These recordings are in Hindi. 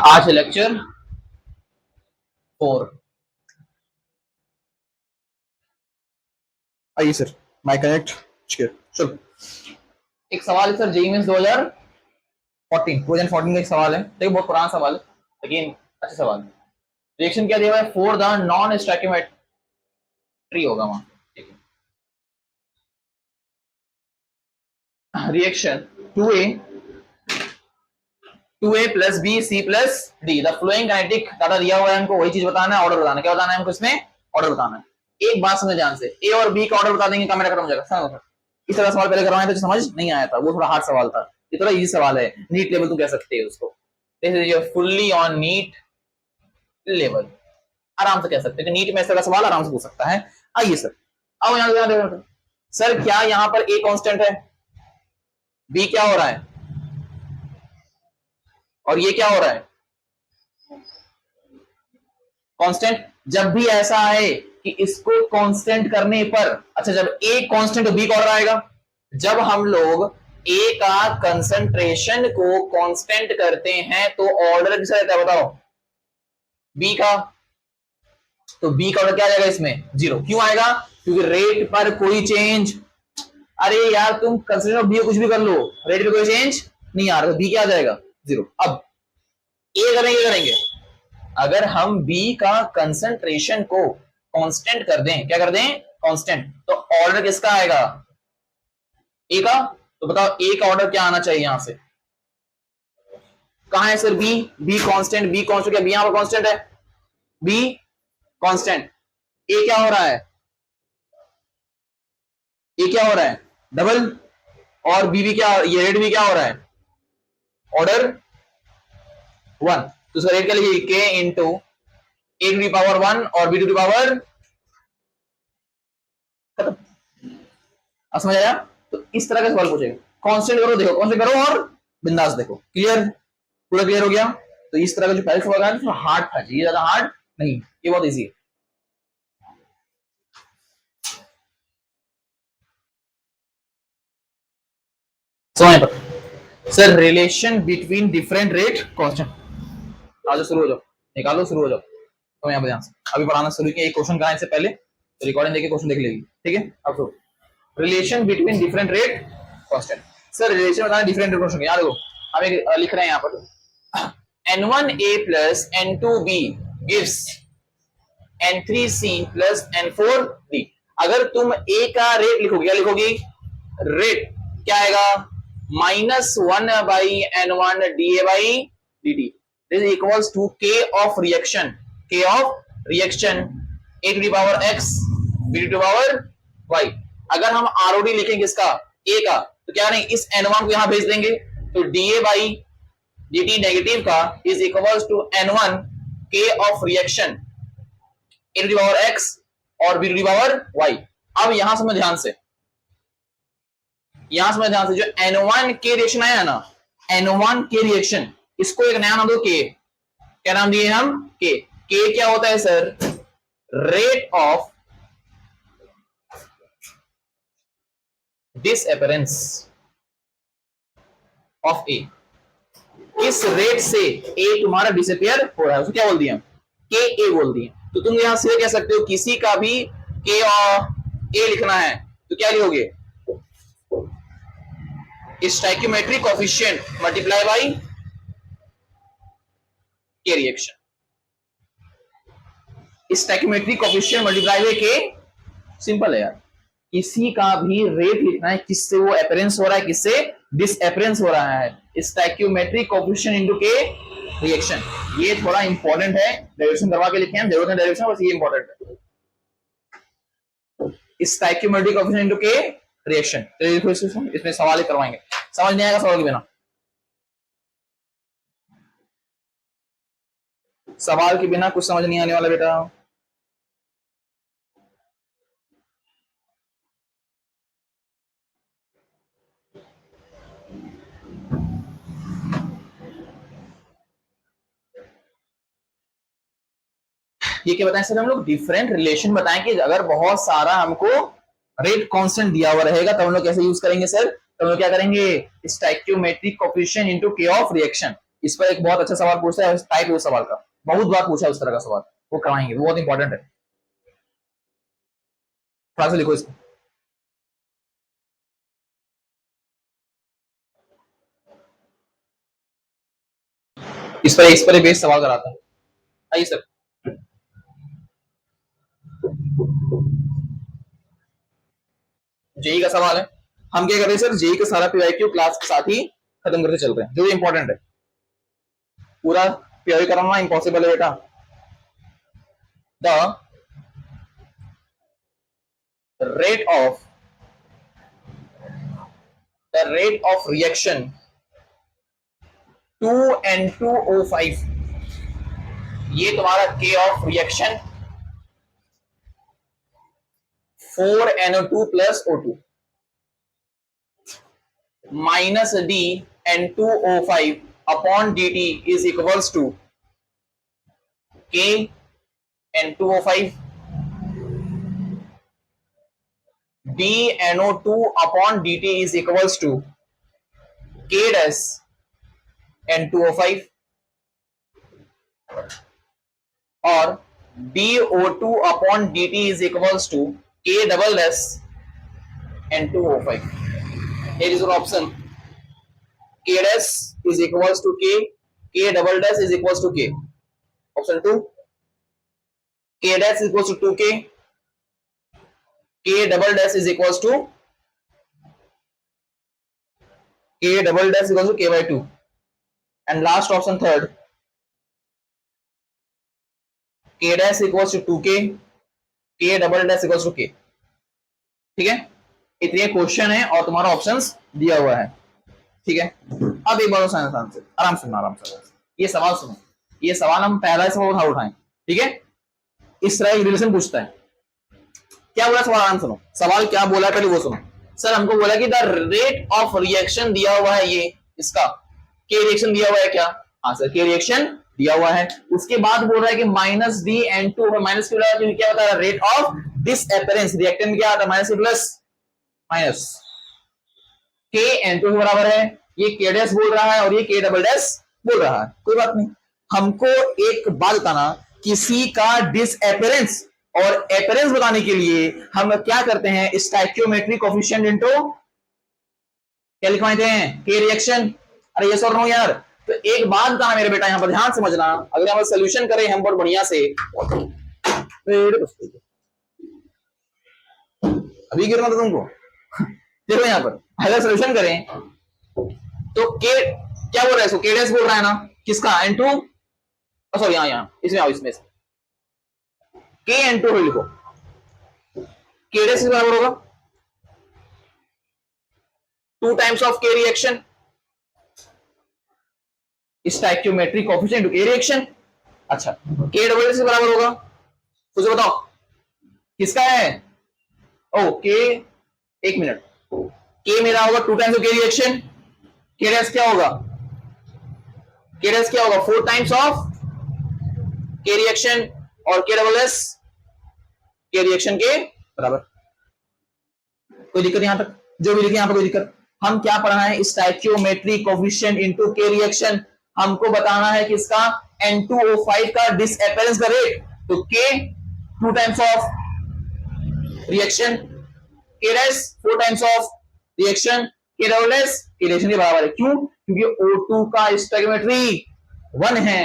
आज लेक्चर 4। आइए सर, माई कनेक्ट चलो। एक सवाल है सर, जेईई मेंस 2014 का एक सवाल है। देखिए बहुत पुराना सवाल है लेकिन अच्छा सवाल है। रिएक्शन क्या दिया हुआ है? फॉर द नॉन स्टोइकियोमेट्री होगा वहां। Reaction 2a plus B C plus D, the following kinetic data दिया हुआ है हमको, वही चीज बताना है। ऑर्डर बताना है, क्या बताना है हमको इसमें? ऑर्डर बताना है। एक बात समझ ध्यान से, ए और बी का ऑर्डर बता देंगे, काम मेरा खत्म हो जाएगा। इस तरह सवाल पहले करवाए थे, समझ नहीं आया था, वो थोड़ा हार्ड सवाल था। ये थोड़ा इजी सवाल है, नीट लेवल तुम कह सकते हो उसको। This is fully on NEET level, आराम से कह सकते हैं। नीट में इस तरह सवाल आराम से पूछ सकता है। आइए सर, आओ यहाँ देखो सर, क्या यहाँ पर ए कांस्टेंट है, बी क्या हो रहा है, और ये क्या हो रहा है? कांस्टेंट। जब भी ऐसा है कि इसको कांस्टेंट करने पर, अच्छा जब ए कांस्टेंट तो बी का ऑर्डर आएगा। जब हम लोग ए का कंसंट्रेशन को कांस्टेंट करते हैं तो ऑर्डर किसका रहता है बताओ? बी का। तो बी का ऑर्डर क्या आ जाएगा इसमें? 0। क्यों आएगा? क्योंकि रेट पर कोई चेंज। अरे यार तुम कंसंट्रेशन बी कुछ भी कर लो, रेट पर कोई चेंज नहीं आ रहा, तो बी क्या आ जाएगा? 0। अब ए करेंगे, अगर हम B का कंसंट्रेशन को कांस्टेंट कर दें, क्या कर दें? कांस्टेंट, तो ऑर्डर किसका आएगा? A का। तो बताओ A का ऑर्डर क्या आना चाहिए यहां से? कहां है sir B? B constant, B constant, क्या B यहां पर कांस्टेंट है? B कांस्टेंट, A क्या हो रहा है? A क्या हो रहा है? डबल। और B भी क्या, ये रेट भी क्या हो रहा है? ऑर्डर 1। तो उसका रेट क्या लिखिए? K into A to the power 1 और B टू दी पावर, खत्म। समझ आया? तो इस तरह का सवाल पूछेगा। कांस्टेंट करो, देखो कांस्टेंट करो और बिंदास देखो। क्लियर? पूरा क्लियर हो गया? तो इस तरह का जो पहले सवाल है हार्ड था, ये ज्यादा हार्ड नहीं, ये बहुत इजी है। Sir relation between different rate constant, आज शुरू हो जाओ, निकालो, शुरू हो जाओ। तो यहाँ पर ध्यान से अभी पढ़ाना शुरू किया, एक क्वेश्चन कराने से पहले तो रिकॉर्डिंग देके क्वेश्चन देख लेगी, ठीक है? अब शुरू। Relation between different rate constant. Sir relation बताना डिफरेंट रेट कांस्टेंट, याद देखो हम एक लिख रहे हैं यहाँ पर, N1A plus N2B gives N3C plus N4D। अगर तुम A का रेट लिखोगे, क्या लिखोगी? रेट क्या आएगा? -1/N1 DA/dt। This is equals to K of reaction, K of reaction, A to the power X, B to the power Y। अगर हम ROD लिखेंगे इसका A का, तो क्या नहीं, इस N1 को यहां भेज देंगे, तो DA/dt नेगेटिव का is equals to N1 K of reaction A to the power X और B to the power Y। अब यहां समझ ध्यान से, जो N1 के रिएक्शन आया है ना, N1 के रिएक्शन, इसको एक नया नाम दो K। क्या नाम दिए हम? K। K क्या होता है sir? Rate of disappearance of A। किस रेट से A तुम्हारा डिसअपियर हो रहा है, उसको क्या बोल दिया? के ए बोल दिए। तो तुम यहां से कह सकते हो किसी का भी के और ए लिखना है तो क्या लिखोगे? स्टोइकियोमेट्रिक कोएफिशिएंट मल्टीप्लाई बाय के reaction. Stoichiometric coefficient multiply by के, सिंपल है यार। किसी का भी रेट लिखना है, किससे वो अपीयरेंस हो रहा है, किससे डिसअपियरेंस हो रहा है, स्टोइकियोमेट्रिक कोएफिशिएंट इनटू के रिएक्शन। ये थोड़ा इंपॉर्टेंट है, डेरिवेशन करवा के लिखे हैं, जरूरत है डेरिवेशन, बस ये इंपॉर्टेंट है। स्टोइकियोमेट्रिक कोएफिशिएंट इनटू के रिएक्शन, इसमें सवाल ही करवाएंगे, समझ नहीं आएगा सवाल के बिना। सवाल के बिना कुछ समझ नहीं आने वाला बेटा। ये क्या बताएं सर? हम लोग डिफरेंट रिलेशन बताएं कि अगर बहुत सारा हमको रेट कांस्टेंट दिया हुआ रहेगा तब हम लोग कैसे यूज करेंगे सर? तो हम लोग क्या करेंगे? स्टोइकियोमेट्रिक कोएफिशिएंट इनटू के ऑफ रिएक्शन। इस पर एक बहुत अच्छा सवाल पूछता है, टाइप है उस सवाल का, बहुत बार पूछा है उस तरह का सवाल, वो कराएंगे, वो बहुत इंपॉर्टेंट है। थोड़ा सा लिखो इसको। इस पर बेस सवाल कराता है। आइए सर। जेई का सवाल है। हम क्या कर रहे हैं सर, जेई का सारा पीवाईक्यू क्लास के साथ ही खत्म करते चल रहे हैं, जो इंपॉर्टेंट है। पूरा पीवाई कराना इम्पॉसिबल है बेटा। The rate of the rate of reaction 2N2O5, ये तुम्हारा K of reaction 4NO2 plus O2 minus DN2O5 upon DT is equals to KN2O5 DNO2 upon DT is equals to K dash N2O5 और DO2 upon DT is equals to K double dash N2O5. Here is your option. K dash is equals to K. K double dash is equals to K. Option 2. K dash is equals to 2K. K double dash is equals to K double dash is equals to K by 2. And last option third. K dash equals to 2K. K double dash equals to K. ठीक है, इतने क्वेश्चन है और तुम्हारा ऑप्शंस दिया हुआ है। ठीक है, अब एक बार आराम से आराम से ये सवाल सुनो। ये सवाल हम पहला सवाल उठाएं। ठीक है, इस तरह एक रिलेशन पूछता है। क्या बोला सवाल, आराम सुनो। सवाल क्या बोला पहले वो सुनो। सर हमको बोला कि द रेट ऑफ रिएक्शन दिया हुआ है, ये इसका के रिएक्शन दिया हुआ है क्या? हाँ सर, के रिएक्शन दिया हुआ है। उसके बाद बोल रहा है कि minus D N two, minus क्या होता है? Rate of disappearance. रिएक्टेंट में क्या आता है? माइनस प्लस माइनस के एन टू के बराबर है। ये के डैश बोल रहा है और ये के डबल डैश बोल रहा है, कोई बात नहीं। हमको एक बात बताना, किसी का डिसअपियरेंस और अपीयरेंस बताने के लिए हम क्या करते हैं? स्टोइकियोमेट्रिक कोएफिशिएंट इनटू क्या लिखवाते हैं? के रिएक्शन। अरे ये सर नो यार। तो एक बात बताना मेरे बेटा, यहां पर ध्यान समझना। अगर हम सोल्यूशन करें हम बहुत बढ़िया से, अभी गिरना था तुमको। देखो यहां पर अगर सोल्यूशन करें तो के क्या बोल रहा है? इसको के डैश बोल रहा है ना, किसका? एन टू, सॉरी यहां इसमें आओ, इसमें के एन टू लिखो। के डैश बराबर होगा 2 times of K reaction, stoichiometric coefficient के रिएक्शन। अच्छा, के डबल डैश बराबर होगा, मुझे बताओ किसका है? ओ के, एक मिनट, के मेरा होगा 2 टाइम्स ऑफ के रिएक्शन। के डैश क्या होगा? के डैश क्या होगा? 4 टाइम्स ऑफ के रिएक्शन और के डबल डैश के रिएक्शन के बराबर। कोई दिक्कत यहां तक? जो भी लिखे यहां पर कोई दिक्कत? हम क्या पढ़ा है? स्टोइकियोमेट्रिक कोएफिशिएंट इनटू के रिएक्शन। हमको बताना है कि इसका N2O5 का डिसअपियरेंस का रेट। तो के 2 टाइम्स ऑफ रिएक्शन, के डैश 4 टाइम्स ऑफ रिएक्शन, के डबल डैश के रिएक्शन के बराबर है। क्यों? क्योंकि O2 का स्टोइकियोमेट्री 1 है,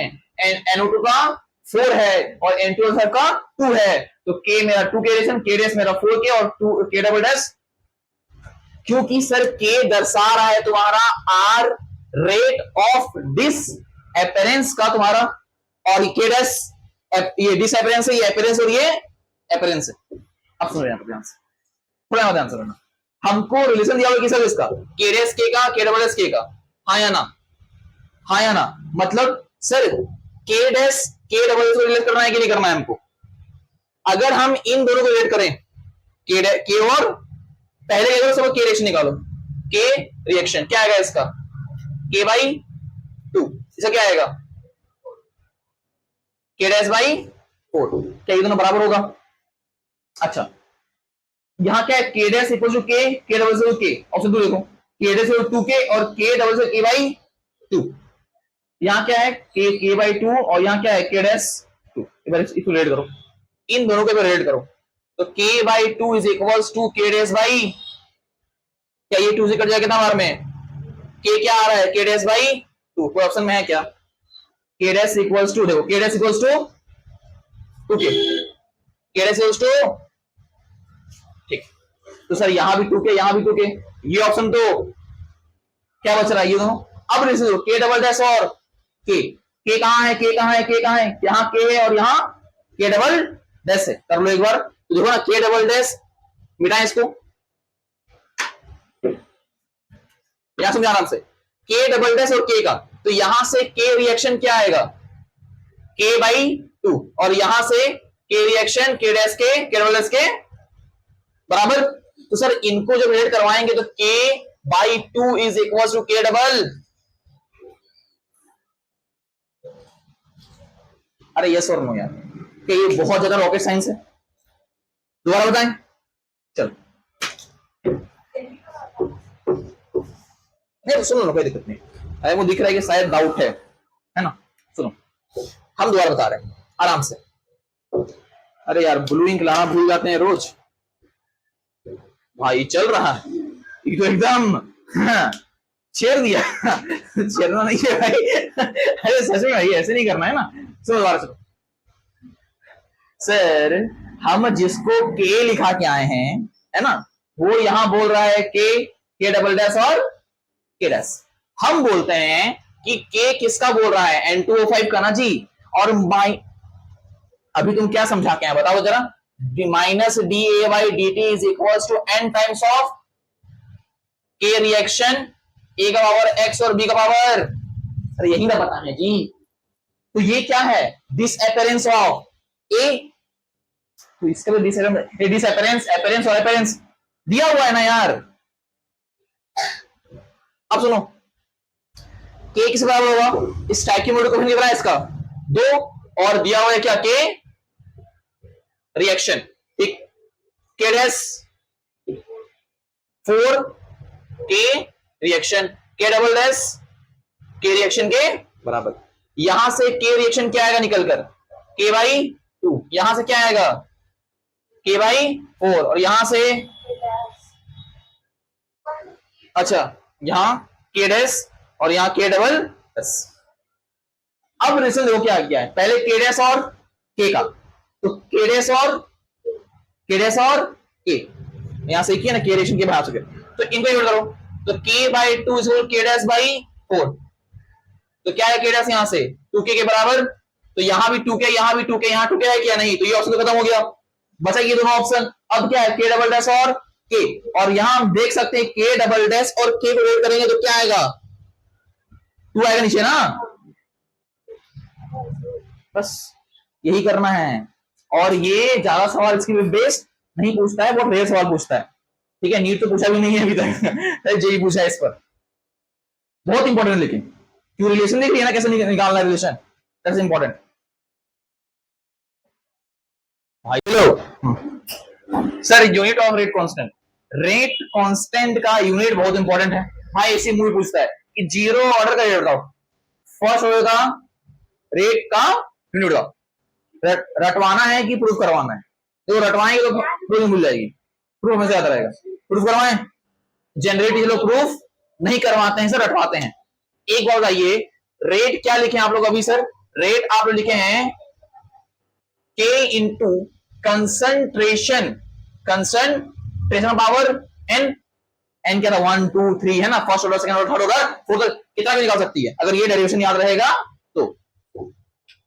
NO2 का 4 है और N2O5 का 2 है। तो के मेरा 2 के रिएक्शन, के डैश मेरा 4 के और 2 के डबल डैश। क्योंकि सर के दर्शा रहा है तुम्हारा आर रेट ऑफ डिसअपियरेंस का तुम्हारा, और के डैश ये डिसअपियरेंस है, ये अपीयरेंस और ये अपीयरेंस है। अब सुनो यहां पर ध्यान से, थोड़ा ध्यान से सुनना। हमको रिलेशन दिया हुआ किसका? इसका के डैश के का, के डबल डैश के का। हाँ या ना? हाँ या ना? मतलब सर के डैश के डबल डैश को रिलेट करना है कि नहीं करना है हमको? अगर हम इन दोनों को रिलेट करें, के और पहले सब के रिएक्शन निकालो। के रिएक्शन क्या आएगा इसका? के बाई 2। इसका क्या आएगा? के डैश बाई 4। क्या ये दोनों बराबर होगा? अच्छा, यहां क्या है? के डैश इक्वल टू के डबल से के। ऑप्शन 2 देखो, के डैश इक्वल टू के और के डबल से के बाई 2। यहाँ क्या है k/2 और यहाँ क्या है k'2। एक बार इसको रेड करो, इन दोनों को रेड करो। तो k/2 is equals to k'/, क्या ये 2 से कट जाएगा कितना बार में, k क्या आ रहा है k'/2। कोई ऑप्शन में है क्या, k' इक्वल्स टू, देखो k' equals to 2k, k' equals to, ठीक। तो सर यहां भी 2k, यहां भी 2k, ये ऑप्शन तो क्या बच रहा है, ये दोनों। अब k डबल डैश और k कहां है, k कहां है, k कहां है, यहां k है और यहां k डबल डैश है। कर लो एक बार, तो देखो ना k डबल डैश, मिटाएं इसको, यहां समझा आराम से, k डबल डैश और k का, तो यहां से k रिएक्शन क्या आएगा k/2 और यहां से k रिएक्शन k डैश के k डबल डैश के बराबर। तो सर इनको जब रेड करवाएंगे तो k/2 is equal to k double, अरे यस और नो यार, कि ये बहुत ज्यादा रॉकेट साइंस है, दोबारा बताएं। चलो नहीं सुनो ना, कोई दिक्कत नहीं, अरे वो दिख रहा है कि शायद डाउट है ना। सुनो, हम दोबारा बता रहे हैं आराम से। अरे यार ब्लू इंक लाना भूल जाते हैं रोज भाई, चल रहा है ये तो एकदम, हाँ, छेड़ दिया छेड़ना नहीं है भाई अरे सच में भाई ऐसे नहीं करना है ना। सुनो दोबारा सुनो सर, हम जिसको के लिखा के आए हैं है ना, वो यहां बोल रहा है के डबल डैश और के डैश। हम बोलते हैं कि के किसका बोल रहा है, N2O5 का ना जी। और अभी तुम क्या समझा के आए बताओ जरा, minus DA/dt is equal to n times of K reaction A का पावर x और b का पावर, अरे यही ना पता है जी। तो ये क्या है, डिसअपेरेंस ऑफ ए, तो इसका भी डिसअपेरेंस, अपेरेंस और अपेरेंस दिया हुआ है ना यार। अब सुनो, के किस बराबर होगा, स्टैकियोमेट्रिक कोएफिशिएंट कितना है इसका 2, और दिया हुआ है क्या के रिएक्शन, ठीक, के डैश 4 के रिएक्शन, के डबल डैश के रिएक्शन के बराबर। यहां से के रिएक्शन क्या आएगा निकलकर k/2, यहां से क्या आएगा k/4, और यहां से अच्छा यहां k डैश और यहां k डबल डैश। अब रिलेशन देखो क्या है, पहले k डैश और k का, तो k डैश और k यहां से किया ना k रिएक्शन के बना सके, तो इनको ऐड करो, तो k/2 is k dash by 4, तो क्या है k डैश यहां से 2k के बराबर, तो यहां भी 2k, यहां भी 2k, यहां 2k है क्या, नहीं, तो ये ऑप्शन तो खत्म हो गया, बचा ये दोनों ऑप्शन। अब क्या है k डबल डैश और k, और यहां हम देख सकते हैं k डबल डैश और k को ऐड करेंगे तो क्या आएगा 2 आएगा नीचे ना, बस यही करना है। और ये ज्यादा सवाल इसके बेस्ड नहीं पूछता है, बहुत रेयर सवाल पूछता है, ठीक है, नीट तो पूछा भी नहीं है अभी तक जेई पूछा है इस पर, बहुत इंपॉर्टेंट। लेकिन क्यों रिलेशन देख रही है ना, कैसे निकालना है रिलेशन, दैट्स इंपॉर्टेंट भाई। लो sir, unit of rate constant, rate constant का यूनिट बहुत इंपॉर्टेंट है भाई, ऐसी मूवी पूछता है कि जीरो ऑर्डर का रेट बताओ, फर्स्ट ऑर्डर का रेट का यूनिट बताओ, रटवाना है कि प्रूफ करवाना है, तो रटवाएंगे तो प्रूफ मिल जाएगी, प्रूफ में से आता रहेगा, प्रूफ करवाएं, जनरेट ये लोग प्रूफ नहीं करवाते हैं सर, रटवाते हैं। एक बात बताइए, रेट क्या लिखे आप लोग अभी सर, रेट आप लोग लिखे हैं k into concentration, concentration power n, n क्या था 1 2 3 है ना, first order second order third order fourth, कितना भी निकाल सकती है अगर ये डेरिवेशन याद रहेगा तो।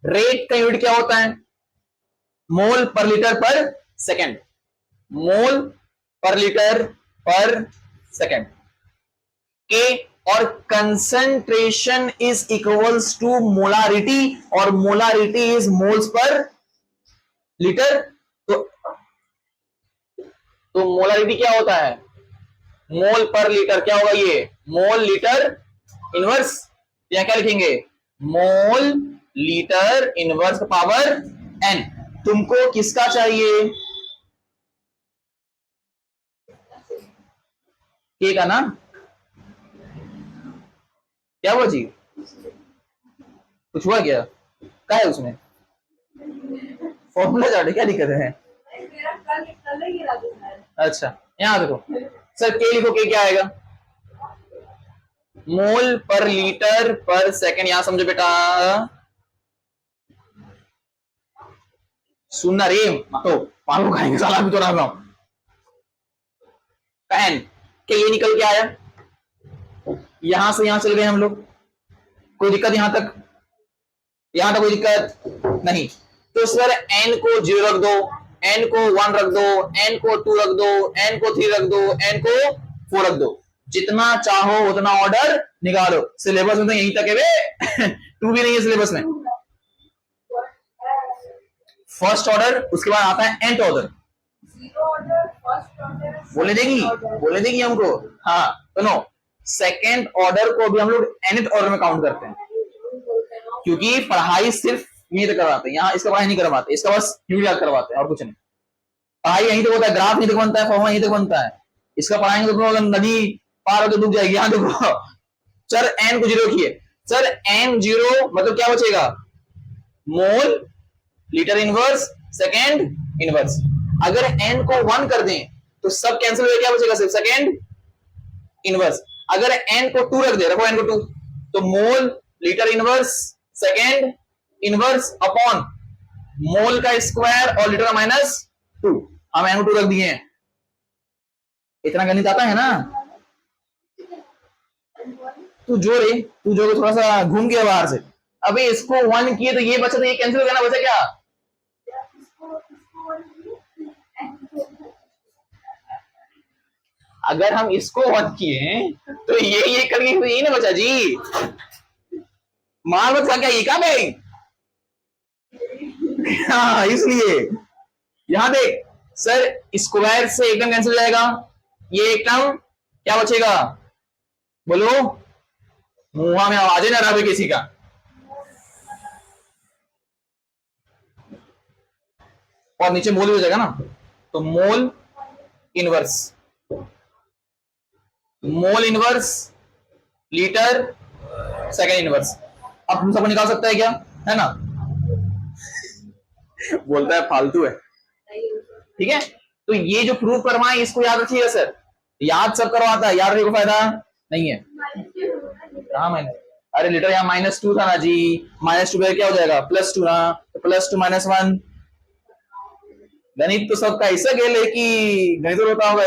रेट का यूनिट क्या होता है, मोल पर लीटर पर सेकंड, मोल पर लीटर पर सेकंड के, और concentration is equals to molarity, और molarity is moles per litre, तो मोलारिटी क्या होता है, मोल पर लीटर क्या होगा, ये मोल लीटर इनवर्स, या क्या लिखेंगे mole litre inverse power n। तुमको किसका चाहिए, के का ना, क्या हुआ जी, कुछ हुआ क्या? क्या है उसमें? फॉर्मूला चार्ट है, क्या दिक्कत है? अच्छा यहाँ देखो सर, के लिखो, के क्या आएगा? मोल पर लीटर पर सेकंड। यहां समझो बेटा, सुनना रे, तो पागल खाएंगे साला भी तो रहा हूं। एन के ये निकल के आया, यहां से यहां चल गए हम लोग, कोई दिक्कत यहां तक? यहां तक कोई दिक्कत नहीं। तो सर एन को 0 रख दो, एन को 1 रख दो, एन को 2 रख दो, एन को 3 रख दो, एन को 4 रख दो, जितना चाहो उतना ऑर्डर निकालो। सिलेबस में तो यहीं तक है वे। 2 भी नहीं है सिलेबस में। फर्स्ट ऑर्डर, उसके बाद आता है एंथ ऑर्डर। बोले देगी हमको। हाँ तो नो, सेकेंड ऑर्डर को भी हम लोग एनथ ऑर्डर में काउंट करते हैं, क्योंकि पढ़ाई सिर्फ यहीं तक करवाते हैं, यहाँ इसका पढ़ाई नहीं करवाते, इसका बस याद करवाते हैं और कुछ नहीं। पढ़ाई यहीं तक होता है, ग्राफ यहीं तक बनता है, फॉर्मूला यहीं तक बनता है। इसका पढ़ाएंगे तो नदी पार होकर डूब जाएगी। यहाँ देखो सर एन को 0 रखिए, सर एन 0 मतलब क्या बचेगा? Mole litre inverse second inverse. अगर एन को 1 कर दें तो सब कैंसिल हो, क्या बचेगा? सिर्फ सेकेंड इनवर्स। अगर एन को 2 रख दे, रखो एन को 2, तो mole litre inverse second inverse upon mole का स्क्वायर और लीटर का -2। हम एन को 2 रख दिए हैं। इतना गणित आता है ना? तू जो थोड़ा सा घूम गया बाहर से। अभी इसको 1 किए तो ये बचा, तो ये कैंसिल हो गया ना, बचा क्या? अगर हम इसको 1 किए तो ये करके तो ये ना बचा जी। मार बचा क्या ये? कहां पे? हाँ इसलिए यहां देख सर, स्क्वायर से एक टर्म कैंसिल हो जाएगा, ये एक टर्म क्या बचेगा? बोलो, मुंह में आवाज ना रहा किसी का। और नीचे मोल भी हो जाएगा ना, तो mole inverse litre second inverse. अब हम सबको निकाल सकता है क्या? है ना? बोलता है फालतू है। ठीक है, तो ये जो प्रूफ करवाए इसको याद रखिएगा सर, याद सब करवाता है, याद रखने को फायदा नहीं है। कहा मैंने? अरे लीटर यहाँ -2 था ना जी, -2 क्या हो जाएगा? +2 ना, तो +2 -1। गणित तो सबका ऐसा गेल है कि गणित होता होगा।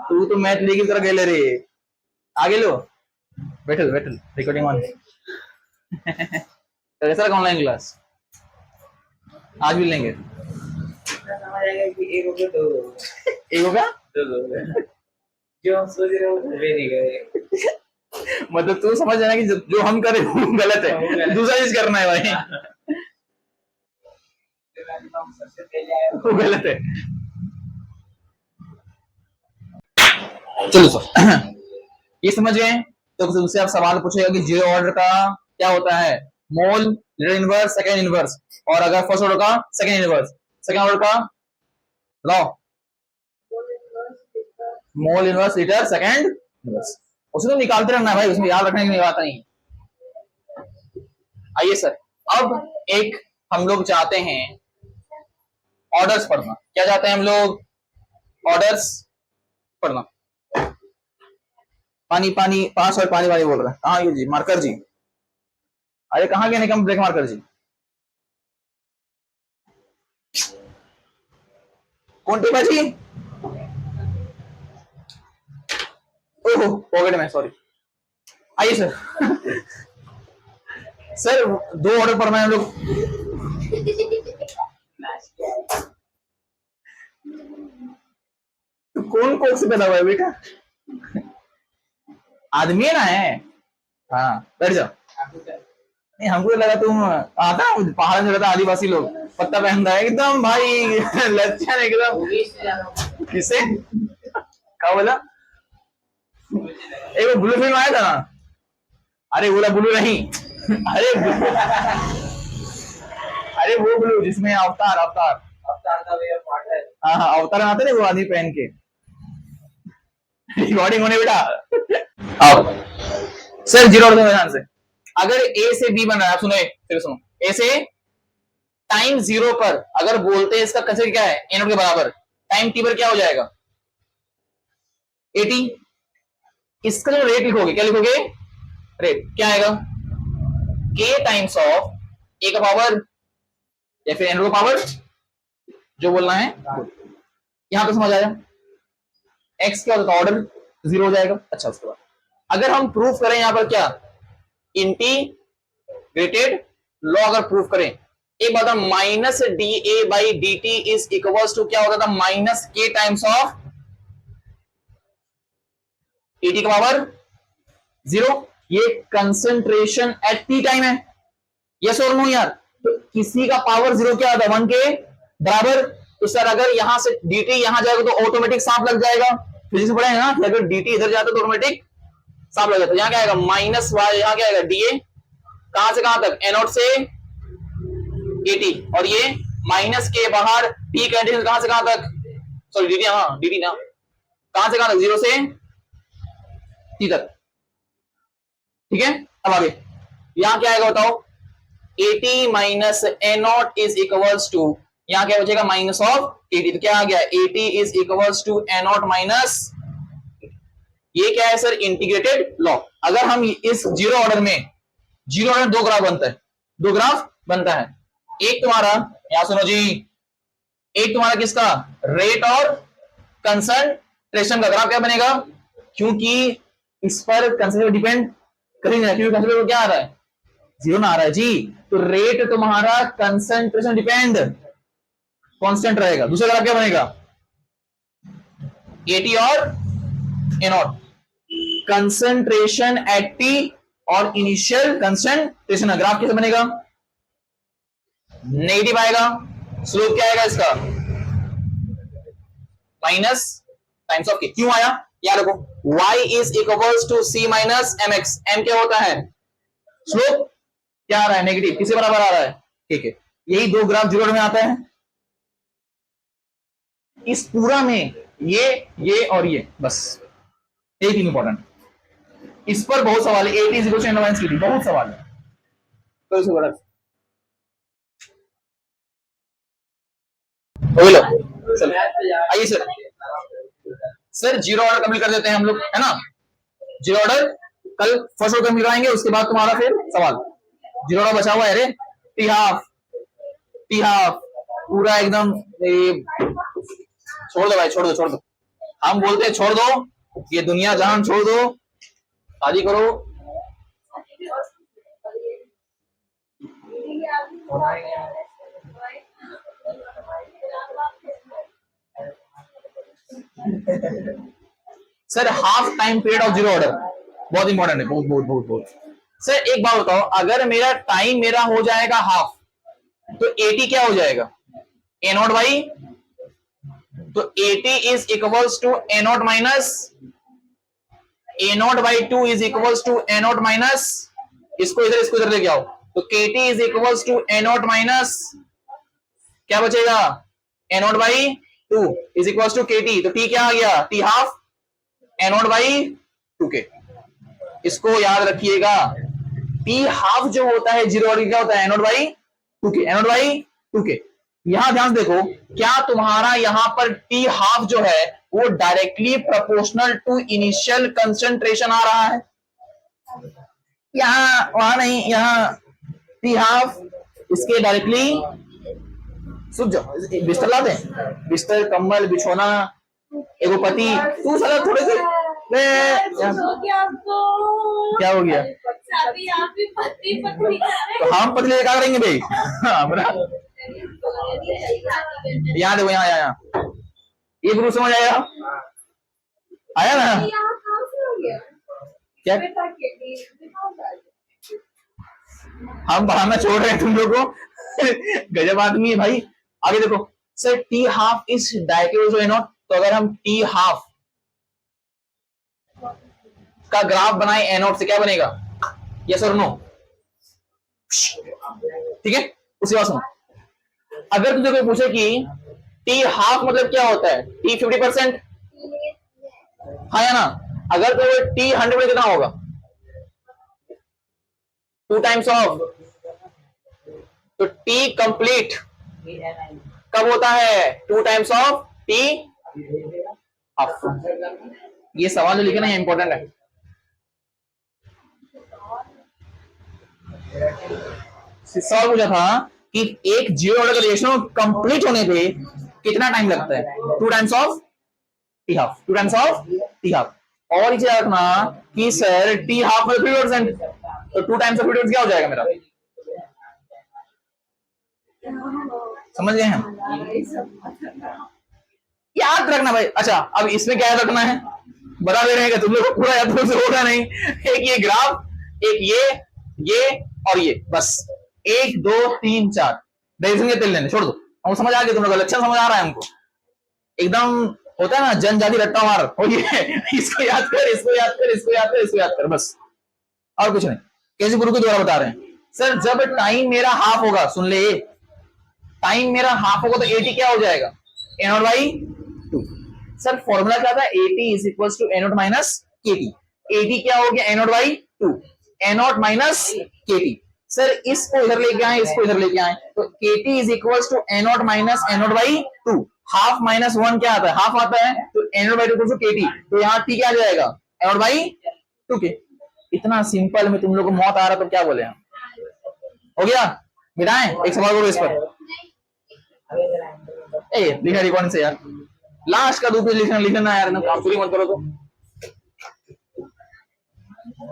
तू तो मैथ लेके तरह गेले रे। आगे लो, बैठल रिकॉर्डिंग ऑन। कैसा लगा ऑनलाइन क्लास? आज भी लेंगे। समझ आएगा कि एक हो गया जो हम सोच रहे हो वे नहीं गए। मतलब तू समझ जाना कि जो हम करे वो गलत है, दूसरा चीज करना है भाई, वो गलत है। चलो सर, ये समझ गए? तो तुमसे आप सवाल पूछेगा कि 0 ऑर्डर का क्या होता है? Mole litre inverse second inverse, और अगर फर्स्ट ऑर्डर का सेकेंड इनवर्स। सेकेंड ऑर्डर का बताओ, mole inverse litre second inverse. उसे तो निकालते रहना है भाई, उसमें याद रखने की बात नहीं। आइए सर, अब एक हम लोग चाहते हैं ऑर्डर्स पढ़ना। क्या चाहते हैं हम लोग? ऑर्डर्स पढ़ना। पानी पास और पानी बोल रहा है। कहाँ ये जी मार्कर जी? अरे कहाँ गए निकम ब्रेक मार्कर जी? कौन टेबा जी? ओहो पॉकेट में, सॉरी। आइए सर। सर 2 ऑर्डर पढ़ना है हम लोग। तो कौन कोक से पैदा हुआ है बेटा? आदमी है ना है? हाँ बैठ जाओ। नहीं हमको लगा तुम आता पहाड़ में रहता आदिवासी लोग, पत्ता पहनता है एकदम भाई लक्षण एकदम। किसे क्या बोला? एक ब्लू फिल्म आया था ना? अरे बोला ब्लू नहीं, अरे वो ब्लू जिसमें अवतार का वे पार्ट है। हाँ अवतार आते ना वो आदमी पहन के। रिकॉर्डिंग होने बेटा। आओ सर 0 ऑर्डर ध्यान से। अगर ए से बी बन रहा है, सुनो फिर सुनो, ए से टाइम 0 पर अगर बोलते हैं इसका कंसेप्ट क्या है, ए नॉट के बराबर, टाइम टी पर क्या हो जाएगा 80। इसका जो रेट लिखोगे, क्या लिखोगे, रेट क्या आएगा, के टाइम्स ऑफ ए का पावर या फिर एन का पावर, जो बोलना है। यहां पे समझ आया, एक्स क्या होता है, ऑर्डर 0 हो जाएगा। अच्छा, उसके बाद अगर हम प्रूफ करें यहां पर क्या, इंटीग्रेटेड लॉ अगर प्रूफ करें, एक बात, minus D A by D T is equals to क्या होता था, minus K times of A T का पावर 0। ये कंसंट्रेशन एट टी टाइम है, यस और नो यार। तो किसी का पावर 0 क्या होता है, 1 के बराबर। तो सर अगर यहां से dt यहां जाएगा तो ऑटोमेटिक सांप लग जाएगा, फिजिक्स पढ़ेंगे ना, अगर dt इधर जाता तो ऑटोमेटिक सांप लग जाता। यहां क्या आएगा, माइनस वाई, यहां क्या आएगा da, कहां से कहां तक, एनोड से at, और ये माइनस के बाहर p कंडीशन कहां से कहां तक, सॉरी dt, हाँ dt ना, कहां से कहां तक, 0 से t तक। ठीक है, अब आगे यहां क्या आएगा बताओ, at minus A naught is equals to, यहां क्या बचेगा, माइनस ऑफ 80। तो क्या आ गया, 80 is equals to A naught minus, ये क्या है सर, इंटीग्रेटेड लॉ। अगर हम इस जीरो ऑर्डर में, जीरो ऑर्डर दो ग्राफ बनता है, दो ग्राफ बनता है, एक तुम्हारा, यहां सुनो जी, एक तुम्हारा किसका, रेट और कंसंट्रेशन का ग्राफ क्या बनेगा, क्योंकि इस पर कंसंट्रेशन डिपेंड करेंगे, क्योंकि कंसंट्रेशन क्या आ रहा है, 0 ना आ रहा है जी। तो रेट तुम्हारा कंसंट्रेशन डिपेंड कांस्टेंट रहेगा। दूसरा ग्राफ क्या बनेगा, एटी और ए नॉट, कंसंट्रेशन एट टी और इनिशियल कंसंट्रेशन। ग्राफ कैसे बनेगा, नेगेटिव आएगा, स्लोप क्या आएगा इसका, माइनस टाइम्स ऑफ के। क्यों आया, याद रखो, y is equals to c minus M X, M क्या होता है, स्लोप क्या आ रहा है, नेगेटिव, किसके बराबर आ रहा है, ठीक है। यही दो ग्राफ जीरो में आता है, इस पूरा में ये और ये, बस एक ही इंपॉर्टेंट। इस पर बहुत सवाल है, 80 0 से एडवांस की थी, बहुत सवाल है, तो इसे बड़ा आइए sir, sir zero order complete कर देते हैं हम लोग, है ना। जीरो ऑर्डर कल फर्स्ट ऑर्डर कंप्लीट कराएंगे, उसके बाद तुम्हारा फिर सवाल। जीरो ऑर्डर बचा हुआ है रे, टी हाफ पूरा एकदम, छोड़ दो भाई, छोड़ दो, हम बोलते हैं छोड़ दो, ये दुनिया जहान छोड़ दो, शादी करो। Sir half time period of zero order बहुत इंपॉर्टेंट है, बहुत बहुत बहुत बहुत। सर एक बात बताओ, अगर मेरा टाइम मेरा हो जाएगा हाफ, तो 80 क्या हो जाएगा, ए नॉट बाई, तो 80 is equals to A naught minus, A naught by 2 is equals to A naught minus, इसको इधर लेके आओ, तो KT is equals to A naught minus, क्या बचेगा, A naught by 2 is equals to KT, तो T क्या आ गया, T half A naught by 2K। इसको याद रखिएगा, T हाफ जो होता है जीरो ऑर्डर क्या होता है, A naught by 2K, A naught by 2K। यहां ध्यान देखो, क्या तुम्हारा यहां पर T हाफ जो है वो directly proportional to initial concentration आ रहा है, यहां वहां नहीं, यहां T हाफ इसके डायरेक्टली, सुन जाओ, बिस्तर लाते हैं, बिस्तर कंबल बिछोना, एगो पति, तू साला थोड़े से क्या हो गया, तो हम पतले क्या करेंगे भाई, यहाँ देखो, यहाँ ये ग्रुप समझ आया ना, क्या हम पढ़ाना छोड़ रहे हैं तुम लोग को, गजब आदमी है भाई। आगे देखो sir, T half is directly A not, तो अगर हम टी हाफ का ग्राफ बनाए ए नॉट से, क्या बनेगा, यस और नो, ठीक है। उसी बात सुनो, अगर तुझे कोई पूछे कि टी हाफ मतलब क्या होता है, टी 50%, हाँ या ना, अगर तो टी 100 कितना होगा, 2 टाइम्स ऑफ, तो टी कंप्लीट कब होता है? 2 टाइम्स ऑफ टी हाफ। ये सवाल जो लिखे ना, ये इंपॉर्टेंट है। सवाल पूछा था कि एक जीरो ऑर्डर का रिएक्शन कंप्लीट होने पे कितना टाइम लगता है? 2 times of T half, 2 times of T half. और इसे रखना कि सर टी हाफ में 3%, तो 2 टाइम्स ऑफ 3% क्या हो जाएगा मेरा? समझ गए हम? याद रखना भाई। अच्छा, अब इसमें क्या याद रखना है बता दे रहे हैं, तुम लोग को पूरा याद से होगा नहीं। एक ये ग्राफ, एक ये और ये, बस 1 2 3 4 डिवीजन के तेल लेने छोड़ दो। हमको समझ आ गया, तुम लोग अच्छा समझ आ रहा है हमको। एकदम होता है ना जनजाति रट्टा मार, और ये इसको याद कर, इसको याद कर, इसको याद कर, इसको याद कर, बस और कुछ नहीं। कैसे गुरु के द्वारा बता रहे हैं सर, जब टाइम मेरा हाफ होगा, सुन ले, टाइम मेरा हाफ होगा तो 80 क्या हो जाएगा? a naught by 2। Sir formula क्या था? 80 is equal to a naught minus kt। 80 क्या हो गया? a naught by 2, a naught minus kt। Sir इसको इधर लेके आए, इसको इधर लेके आए, तो kt is equal to a naught minus a naught by 2। Half minus 1 क्या आता है? हाफ आता है, तो a naught by 2 equal to kt, तो यहाँ t क्या आ जाएगा? a naught by 2k। इतना सिंपल में तुम लोग को मौत आ रहा तो क्या बोले हम? हो गया? मिटाएं? एक सवाल करो इस पर। ए लिखा रिकॉर्डिंग से यार, लास्ट का 2 पेज लिखना यार, ना काम पूरी मत करो तो।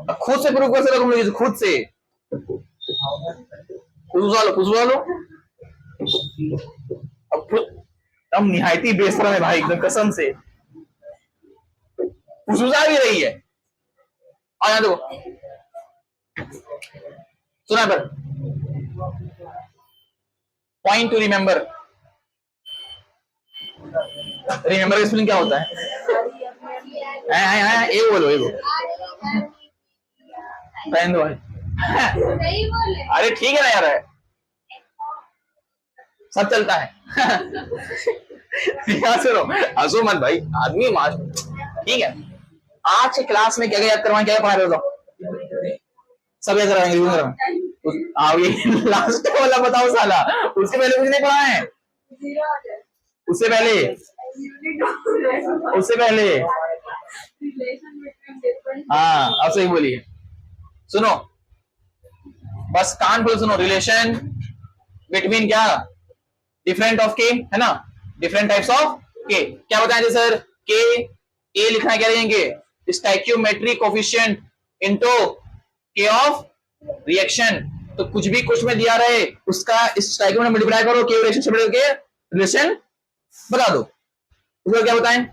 अब खुद से प्रूव कर सकते हो तुम लोग, खुद से खुशबू लो। अब निहायती बेसरम है भाई, एकदम कसम से खुशबू भी रही है। आ यहाँ देखो, सुना पर पॉइंट टू रिमेंबर। रिमेंबर का स्पेलिंग क्या होता है? एक बोलो, एक दो भाई। अरे ठीक है ना यार, सब चलता है। सुनो, हंसो मत भाई, आदमी मार। ठीक है, आज के क्लास में क्या याद करवाएं, क्या पढ़ा रहे हो? सब याद करवाएंगे। ये लास्ट वाला बताओ साला, उससे पहले कुछ नहीं पढ़ा है? उससे पहले हाँ, अब सही बोलिए। सुनो, बस कान खोल सुनो। रिलेशन बिटवीन क्या? डिफरेंट ऑफ के, है ना? डिफरेंट टाइप्स ऑफ के। क्या बताएंगे सर? के ए लिखना है, क्या लिखेंगे? स्टोइकियोमेट्रिक कोएफिशिएंट इनटू के ऑफ रिएक्शन। तो कुछ भी कुछ में दिया रहे उसका स्टोइकियो में मल्टीप्लाई करो, के रिएक्शन से बड़े के रिलेशन बता दो। उसको क्या बताएं?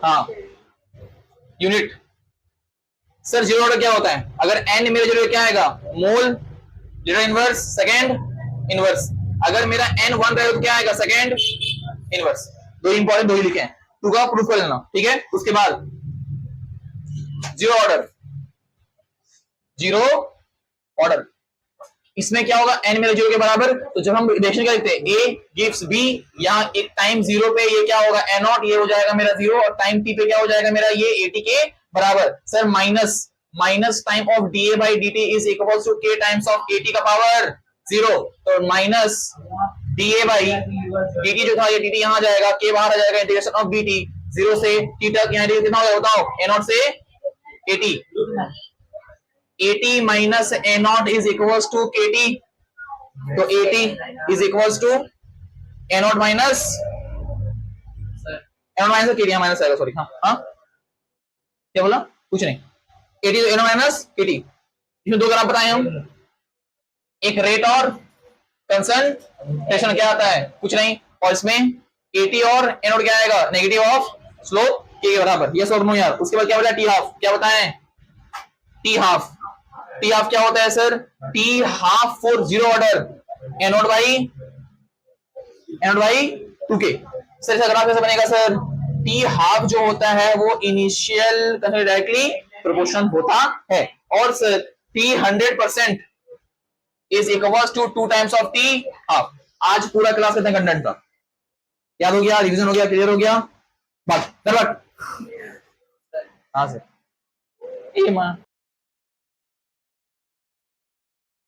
हाँ, यूनिट। सर जीरो ऑर्डर क्या होता है? अगर एन मेरा जीरो क्या आएगा? मोल, जीरो इनवर्स, सेकेंड इनवर्स। अगर मेरा एन 1 रहे तो क्या आएगा? Second inverse. दो इंपॉर्टेंट, दो ही लिखे हैं, टू का प्रूफ कर लेना, ठीक है? उसके बाद जीरो ऑर्डर, जीरो ऑर्डर, इसमें क्या होगा? एन मेरा जीरो के बराबर। तो जब हम रिलेशन क्या लिखते हैं? ए गिव्स बी, यहाँ एक टाइम जीरो पे ये क्या होगा? ए नॉट, ये हो जाएगा मेरा जीरो, और टाइम टी पे क्या हो जाएगा मेरा? ये 80 के बराबर। Sir minus time of D A by D T is equal to K times of 80 का पावर 0। तो minus D A by D T जो था, ये डी टी यहाँ आ जाएगा, के बाहर आ जाएगा, इंटीग्रेशन ऑफ बी टी 0 से टी तक, यहाँ कितना होगा बताओ? ए नॉट से 80। 80 minus A naught is equals to KT, तो 80 is equals to A naught minus KT, minus आएगा, सॉरी। हाँ हाँ, क्या बोला? कुछ नहीं, 80 ए नॉट माइनस KT। इसमें दो ग्राफ बताए हम, एक रेट और कंसंट्रेशन। क्या आता है? कुछ नहीं। और इसमें KT और ए नॉट क्या आएगा? नेगेटिव ऑफ स्लोप के बराबर। ये सॉल्व नो यार। उसके बाद क्या बोला? T half. क्या बताएं? T half. टी हाफ क्या होता है sir? T half for zero order, A naught by 2k। Sir इसका ग्राफ कैसे बनेगा सर? टी हाफ जो होता है वो इनिशियल डायरेक्टली प्रोपोर्शनल होता है, और sir T 100% is equal to 2 times of T half. आज पूरा क्लास कितने कंटेंट था? याद हो गया? रिवीजन हो गया? क्लियर हो गया? बात हाँ सर ए माँ